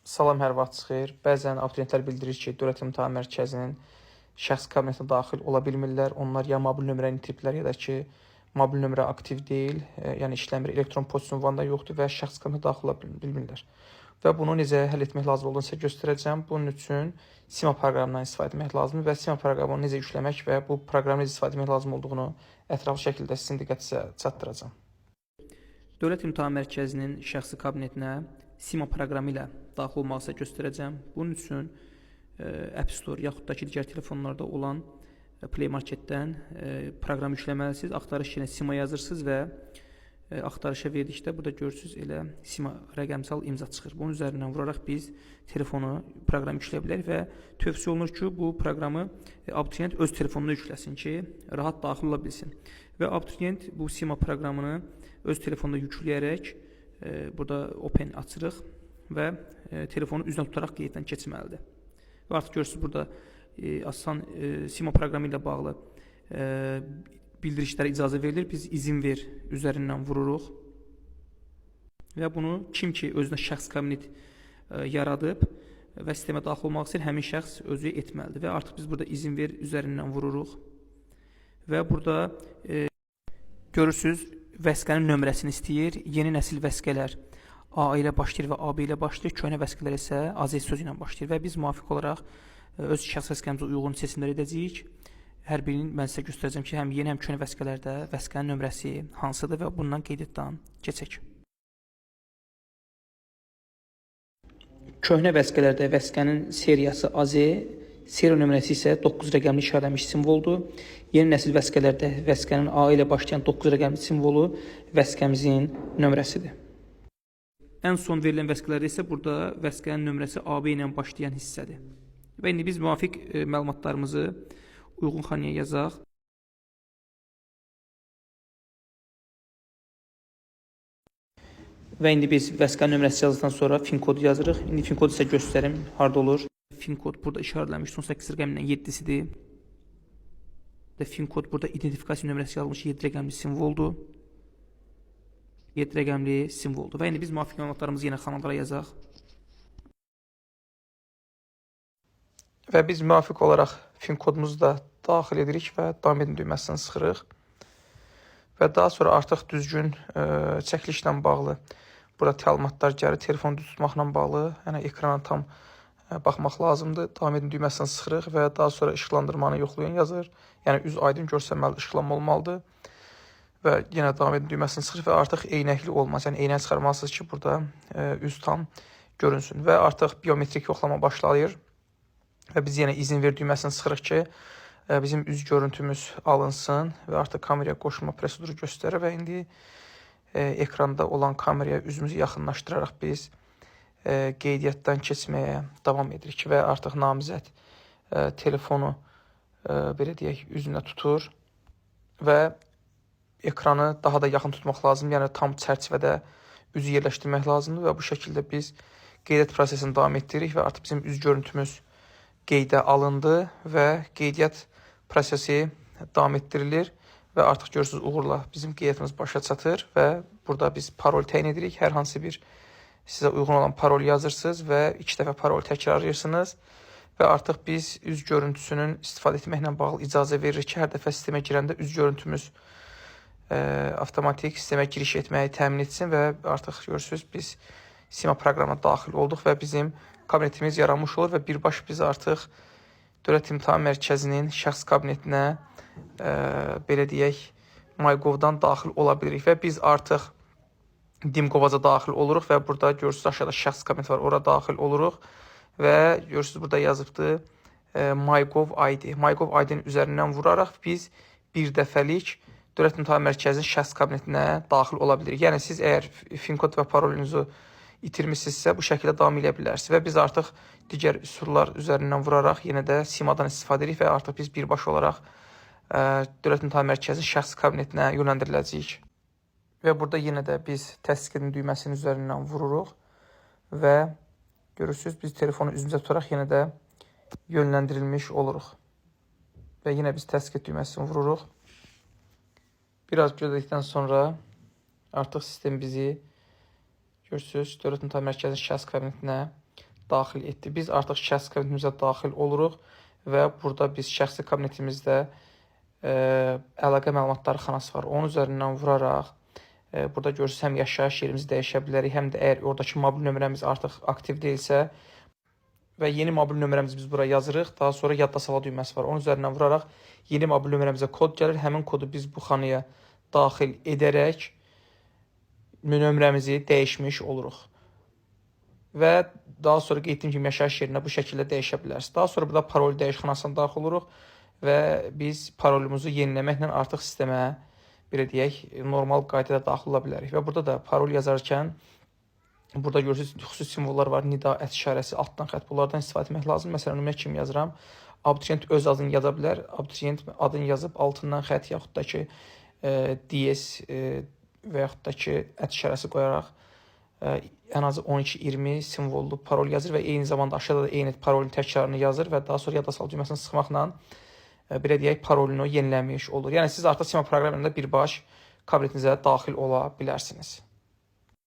Salam, hər vaxt xeyir. Bəzən abituriyentlər bildirir ki, Dövlət İmtahan Mərkəzinin şəxsi kabinetinə daxil ola bilmirlər. Onlar ya mobil nömrəni itiriblər, ya da ki, mobil nömrə aktiv deyil, yəni işləmir, elektron poçt ünvanında yoxdur və şəxsi kabinetə daxil ola bilmirlər. Və bunu necə həll etmək lazım olduğunu sizə göstərəcəm. Bunun üçün Sima proqramından istifadə etmək lazımdır və Sima proqramını necə yükləmək və bu proqramı necə istifadə etmək lazım olduğunu ətraflı şəkildə sizin diqqətinizə çatdıracağam. Dövlət İmtahan Mərkəzinin şəxsi kabinetinə Sima proqramı ilə daxil olmağı sizə göstərəcəm. Bunun üçün App Store yaxud da ki, digər telefonlarda olan Play Marketdən proqramı yükləməlisiniz. Axtarış yerinə Sima yazırsınız və axtarışa verdikdə burada görürsünüz elə Sima rəqəmsal imza çıxır. Bunun üzərindən vuraraq biz telefonu proqramı yükləyə bilərik və tövsiyə olunur ki, bu proqramı abituriyent öz telefonuna yükləsin ki, rahat daxil ola bilsin. Və abituriyent bu Sima proqramını öz telefonunda yükləyərək burada Open açırıq və telefonu üzrə tutaraq qeyddən keçməlidir. Və artıq görürsünüz burada asan Sima proqramı ilə bağlı bildirişlərə icazə verilir. Biz izin ver üzərindən vururuq və bunu kim ki özünə şəxsi kabinet yaradıb və sistemə daxil olmaq istəyir, həmin şəxs özü etməlidir. Və artıq biz burada izin ver üzərindən vururuq və burada görürsünüz vəsiqənin nömrəsini istəyir. Yeni nəsil vəsiqələr A ilə başlayır və AB ilə başlayır. Köhnə vəsiqələr isə AZ sözü ilə başlayır və biz müvafiq olaraq öz şəxsi vəsiqəmizə uyğun seçimlər edəcəyik. Hər birini mən sizə göstərəcəm ki, həm yeni, həm köhnə vəsiqələrdə vəsiqənin nömrəsi hansıdır və bundan qeyddən keçək. Köhnə vəsiqələrdə vəsiqənin seriyası AZ, seriya nömrəsi isə 9 rəqəmli işarələnmiş simvoldur. Yeni nəsil vəsiqələrdə vəsiqənin A ilə başlayan 9 rəqəmli simvolu vəsiqəmizin nömrəsidir. Ən son verilən vəsiqələrdə isə burada vəsiqənin nömrəsi AB ilə başlayan hissədir. Və indi biz müvafiq məlumatlarımızı uyğun xanaya yazaq. Və indi biz vəsiqənin nömrəsi yazdıqdan sonra fin kodu yazırıq. İndi fin kodu sizə göstərim, harda olur. Fin kod burada işarələnmiş, son 8 rəqəmindən 7-sidir. Və fin kod burada identifikasiya nömrəsi yazılmış 7 rəqəmli simvoldur. 7 rəqəmli simvoldur. Və indi biz müvafiq məlumatlarımızı yenə xanalara yazaq. Və biz müvafiq olaraq fin kodumuzu da daxil edirik və davam edin düyməsini sıxırıq. Və daha sonra artıq düzgün çəkilişlə bağlı burada təlimatlar gəlir, telefonu düz tutmaqla bağlı, yəni ekrana tam baxmaq lazımdır. Davam edin düyməsini sıxırıq və daha sonra işıqlandırmanı yoxlayın yazır. Yəni üz aydın görsənməli işıqlanma olmalıdır. Və yenə davam edin düyməsini sıxırıq və artıq eynəkli olmaz. Yəni eynək çıxarmalısınız ki, burada üz tam görünsün və artıq biometrik yoxlama başlayır. Və biz yenə izin ver düyməsini sıxırıq ki, bizim üz görüntümüz alınsın və artıq kameraya qoşulma proseduru göstərir və indi ekranda olan kameraya üzümüzü yaxınlaşdıraraq biz qeydiyyatdan keçməyə davam edirik və artıq namizəd telefonu belə deyək üzünə tutur və ekranı daha da yaxın tutmaq lazım, yəni tam çərçivədə üzü yerləşdirmək lazımdır və bu şəkildə biz qeydiyyat prosesini davam etdiririk və artıq bizim üz görüntümüz qeydə alındı və qeydiyyat prosesi davam etdirilir və artıq görürsünüz uğurla bizim qeydiyyatımız başa çatır və burada biz parol təyin edirik. Hər hansı bir sizə uyğun olan parol yazırsınız və 2 dəfə parol təkrarlayırsınız və artıq biz üz görüntüsünün istifadə etməklə bağlı icazə veririk ki, hər dəfə sistemə girəndə üz görüntümüz avtomatik sistemə giriş etməyi təmin etsin və artıq görürsünüz biz Sima proqramına daxil olduq və bizim kabinetimiz yaranmış olur və birbaşa biz artıq Dövlət İmtahan Mərkəzinin şəxsi kabinetinə belə deyək MyGov-dan daxil ola bilirik və biz artıq Dimqovaca daxil oluruq və burada görürsünüz aşağıda şəxsi kabinet var, ora daxil oluruq və görürsünüz burada yazıbdır MyGov ID. MyGov ID-nin üzərindən vuraraq biz bir dəfəlik Dövlət İmtahan Mərkəzinin şəxsi kabinetinə daxil ola bilirik. Yəni siz əgər fin kod və parolünüzü itirmişsinizsə bu şəkildə davam edə bilərsiniz və biz artıq digər üsullar üzərindən vuraraq yenə də Simadan istifadə edirik və artıq biz birbaşa olaraq Dövlət İmtahan Mərkəzinin şəxsi kabinetinə yönləndiriləcəyik. Və burada yenə də biz təsdiq edin düyməsinin üzərindən vururuq və görürsünüz biz telefonu üzümüzə tutaraq yenə də yönləndirilmiş oluruq. Və yenə biz təsdiq et düyməsini vururuq. Biraz gözlədikdən sonra artıq sistem bizi görürsünüz Dövlət İmtahan Mərkəzinin şəxsi kabinetinə daxil etdi. Biz artıq şəxsi kabinetimizə daxil oluruq və burada biz şəxsi kabinetimizdə əlaqə məlumatları xanası var. Onun üzərindən vuraraq burada görürsünüz, həm yaşayış yerimizi dəyişə bilərik, həm də əgər oradakı mobil nömrəmiz artıq aktiv deyilsə və yeni mobil nömrəmizi biz buraya yazırıq. Daha sonra yadda sala düyməsi var. Onun üzərindən vuraraq yeni mobil nömrəmizə kod gəlir. Həmin kodu biz bu xanaya daxil edərək nömrəmizi dəyişmiş oluruq. Və daha sonra qeyd etdiyim kimi yaşayış yerinə bu şəkildə dəyişə bilərsiniz. Daha sonra burada parol dəyiş xanasına daxil oluruq və biz parolumuzu yeniləməklə artıq sistemə, belə deyək, normal qaydada daxil ola bilərik. Və burada da parol yazarkən burada görürsünüz, xüsusi simvollar var, nida, işarəsi, altdan xətt. Bunlardan istifadə etmək lazım. Məsələn, nümunə kimi yazıram. Abituriyent öz adını yaza bilər. Abituriyent adını yazıb altından xətt yaxud da ki DS və yaxud da ki işarəsi qoyaraq ən azı 12-20 simvollu parol yazır və eyni zamanda aşağıda da eyni parolun təkrarını yazır və daha sonra yadda sal düyməsini sıxmaqla belə deyək, parolunu yeniləmiş olur. Yəni siz artıq Sima proqramında birbaş kabinetinizə daxil ola bilərsiniz.